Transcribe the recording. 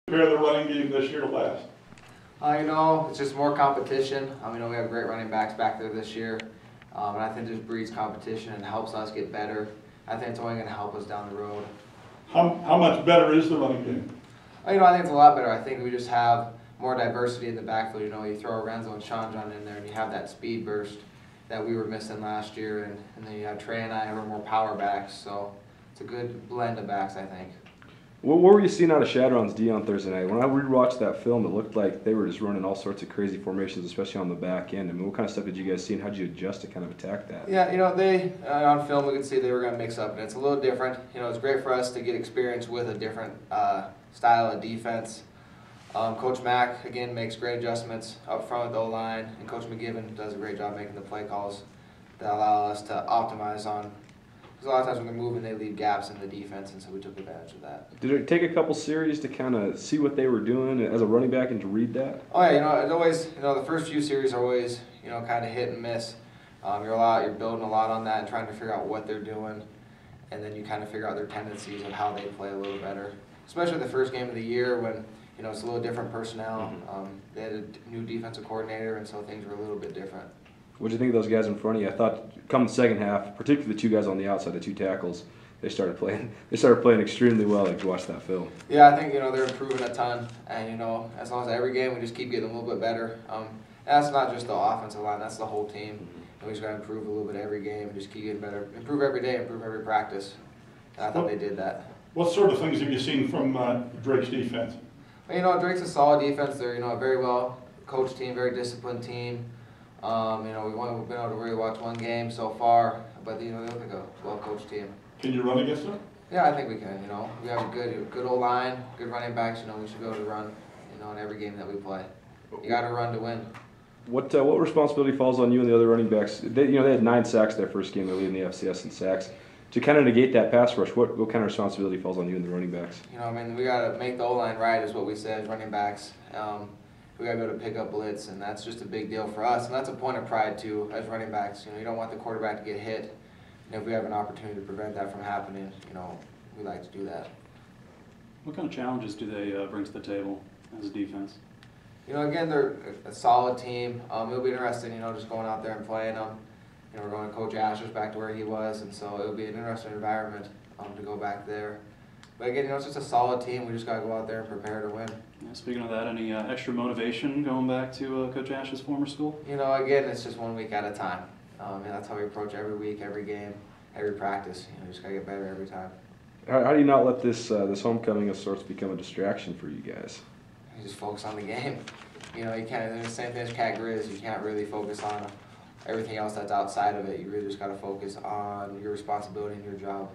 Compare the running game this year to last? It's just more competition. We know we have great running backs back there this year, and I think this breeds competition and helps us get better. I think it's only going to help us down the road. How much better is the running game? I think it's a lot better. I think we just have more diversity in the backfield. You throw Renzo and Sean John in there, and you have that speed burst that we were missing last year, and then you have Trey and I who are more power backs. So it's a good blend of backs, I think. What were you seeing out of Shadron's D on Thursday night? When I rewatched that film, it looked like they were just running all sorts of crazy formations, especially on the back end. What kind of stuff did you guys see, and how did you adjust to kind of attack that? Yeah, they on film we could see they were going to mix up, and it's a little different. It's great for us to get experience with a different style of defense. Coach Mack, again, makes great adjustments up front with the O-line, and Coach McGibbon does a great job making the play calls that allow us to optimize on. Because a lot of times when they're moving, they leave gaps in the defense, and so we took advantage of that. Did it take a couple series to kind of see what they were doing as a running back and to read that? Oh yeah, it's always, the first few series are always, kind of hit and miss. You're building a lot on that and trying to figure out what they're doing, and then you kind of figure out their tendencies of how they play a little better. Especially the first game of the year when, it's a little different personnel. They had a new defensive coordinator, and so things were a little bit different. What did you think of those guys in front of you? I thought come the second half, particularly the two guys on the outside, the two tackles, they started playing extremely well. Like, to watch that film. Yeah, I think they're improving a ton, and as long as every game we just keep getting a little bit better. And that's not just the offensive line; that's the whole team. And we just got to improve a little bit every game, and just keep getting better. Improve every day, improve every practice. And I thought they did that. What sort of things have you seen from Drake's defense? Drake's a solid defense. They're a very well coached team, very disciplined team. We've only been able to really watch one game so far, but they look like a well-coached team. Can you run against them? Yeah, I think we can. We have a good old line, good running backs. We should be able to run, in every game that we play. You got to run to win. What responsibility falls on you and the other running backs? They had 9 sacks their first game. They're leading the FCS in sacks. To kind of negate that pass rush, what kind of responsibility falls on you and the running backs? We got to make the O-line right, is what we said as running backs. We got to be able to pick up blitz, and that's just a big deal for us. And that's a point of pride, too, as running backs. You don't want the quarterback to get hit. And if we have an opportunity to prevent that from happening, we like to do that. What kind of challenges do they bring to the table as a defense? Again, they're a solid team. It'll be interesting, just going out there and playing them. We're going to Coach Asher's back to where he was, and so it'll be an interesting environment to go back there. But again, it's just a solid team. We just got to go out there and prepare to win. Yeah, speaking of that, any extra motivation going back to Coach Ash's former school? Again, it's just 1 week at a time. That's how we approach every week, every game, every practice. Just got to get better every time. How do you not let this homecoming of sorts become a distraction for you guys? You just focus on the game. You can't. It's the same thing as Cat Grizz. You can't really focus on everything else that's outside of it. You really just got to focus on your responsibility and your job.